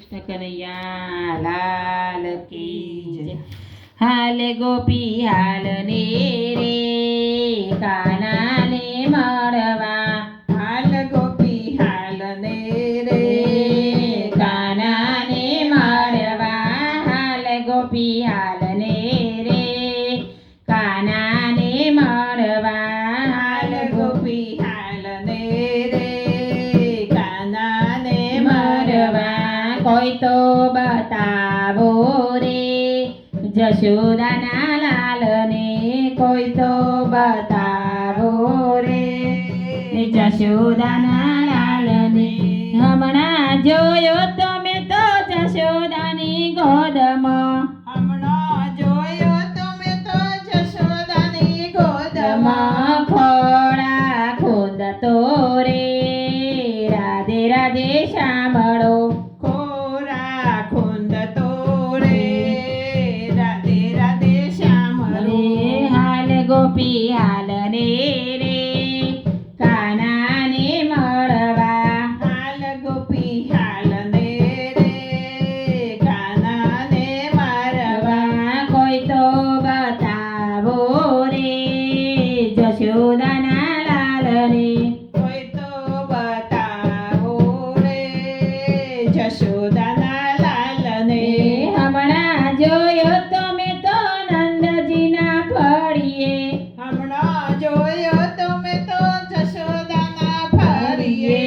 કૃષ્ણ કનૈયા લાલ કી જય. હાલ ગોપી હાલ ને રે કાનાને મળવા. હાલ ગોપી હાલ ને રે કાનાને મળવા. હાલ ગોપી હાલ ને રે કાનાને મળવા. હાલ ગોપી હાલ ને રે કાનાને મળવા. કોઈ તો બતાવો રે જશોદાના લાલને. કોઈ તો બતાવો રે જશોદાના લાલને. હમણાં જોયો તમે તો જશોદાની ગોદમાં. હમણાં જોયો તમે તો જશોદાની ગોદમાં. ખોળા ખોદતો રે રાધે રાધે સાંભળો. ખોરા ખૂંદતો રે રાધે રાધે શ્યામળો. હાલ ગોપી હાલ ને રે કાનાને મળવા. હાલ ગોપી હાલ ને રે કાનાને મારવા. કોઈ તો બતાવો રે જશોદાના લાલને. કોઈ તો બતાવો રે જશોદાના લાલને. હમણાં જોયો તમે તો નંદજીના ફળીએ. હમણાં જોયો તમે તો જશોદાના ફળીએ.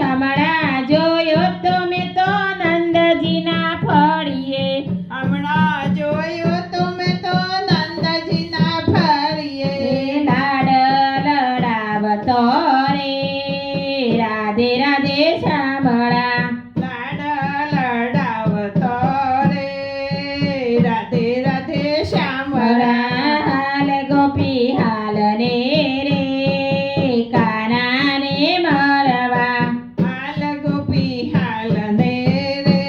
હમણાં જોયો તમે તો નંદજીના ફળીએ. હમણાં જોયો તમે તો નંદજીના ફળીએ. લાડ લડાવતો રે રાધે રાધે સાંભળા. લાડ લડાવતો રે રાધે રાધે શ્યામળા. હાલ ગોપી હાલ ને રે કાનાને મળવા. હાલ ગોપી હાલ ને રે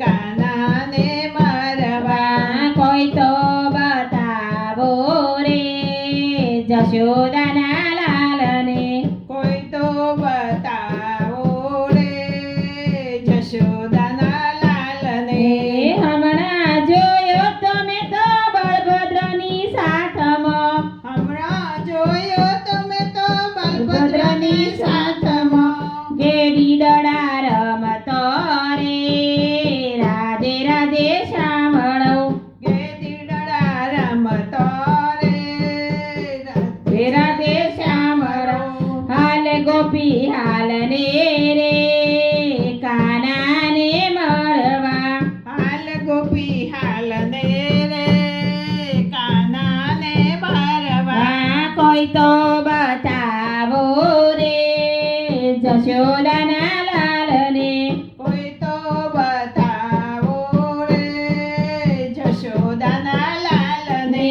કાનાને મારવા. કોઈ તો બતાવો રે જશોદાના લાલને. કોઈ તો બતાવો રે જશોદાના લાલને. હમણાં જોયો તમે તો બળભદ્રની સાથમાં. હમણાં જોયો તમે તો બલભદ્રની સાથમાં. ગેડી દડા રમતો રે રાધે રાધે સાંભળો. ગેદીડડા રમતો રે રાધે રાધે સાંભળો. હાલ ગોપી હાલ ને રે કાનાને મળવા. હાલ ગોપી હાલ ને રે કાનાને મારવા. કોઈ તો બતાવો રે જશોદાના લાલને. કોઈ તો બતાવો રે જશોદાના લાલને.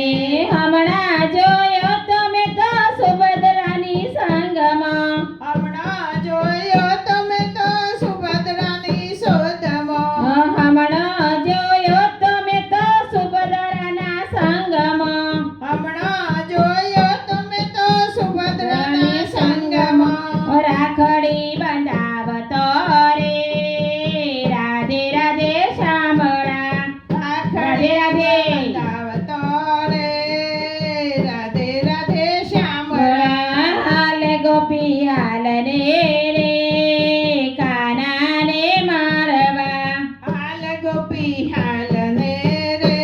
હમણાં જોયો તમે તો સુભદ્રાની સંગમાં. હમણાં જોયો તમે તો સુભદ્રાની શોધમાં. હમણાં જોયો તમે તો સુભદ્રાના સંગમાં. હમણાં જોયો તમે તો સુભદ્રાના સંગમાં. રાખડી બંધાવતો રે રાધે રાધે સાંભળા. રાધે રાધે બતાવતો રે રાધે રાધે શ્યામળા. હાલ ગોપી હાલ ને રે કાનાને મારવા. હાલ ગોપી હાલ ને રે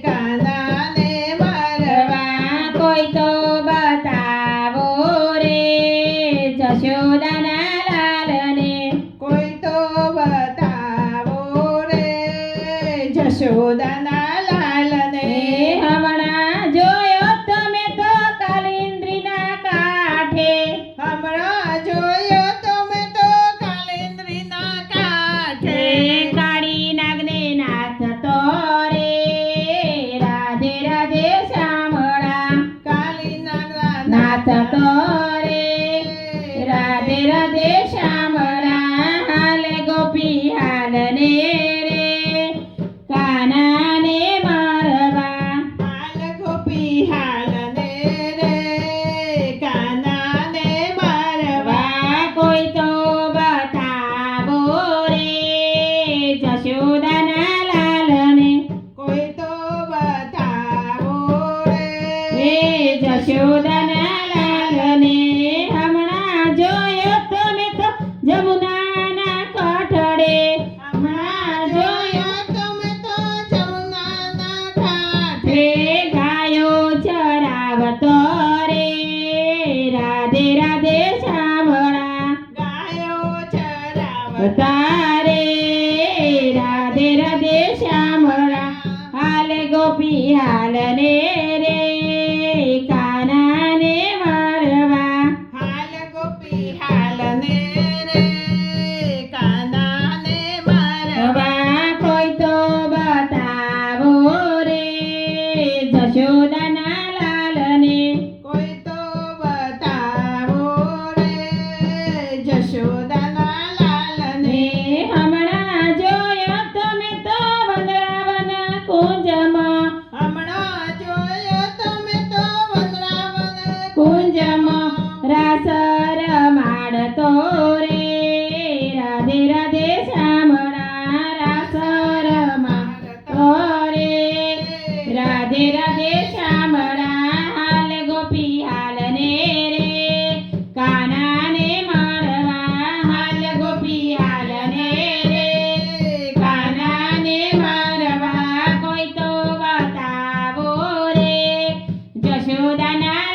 કાનાને મારવા. કોઈ તો બતાવો રે જશોદાના લાલને. કોઈ તો બતાવો રે જશોદાના લાલને. હમણાં જોયો તમે તો કાલિંદ્રીના કાંઠે. હમણાં જોયો તમે તો કાલિંદ્રીના કાંઠે. કાળી નાગને નાચતો રે રાધે રાધે સાંભળા. કાલીનાગના નાચતો રે રાધે રાધે સાંભળા. હાલ ગોપી હાલ ને રે કાનાને મળવા. હાલ ગોપી હાલ ને રે કાનાને મારવા. કોઈ તો બતાવો રે રે રાધે રાધે શ્યામળા હાલે ગોપી હાલને રે કાનાને મારવા હાલ ગોપી હાલને રે કાનાને મારવા રવા કોઈ તો બતાવો રે જશોદાના લાલને કોઈ તો બતાવો રે જશોદાના લાલને ને હમણાં જોયો તમે તો વનરાવન કુંજમાં હમણાં જોયો તમે તો વનરાવન કુંજમાં રાસ રમાડતો રે રાધે રાધે શ્યામળા રાસ રમાડતો રે રાધે રાધે શ્યામળા હાલ ગોપી હાલને રે કાનાને મારવા હાલ ગોપી હાલને રે કાનાને મારવા કોઈ તો બતાવો રે જશોદાના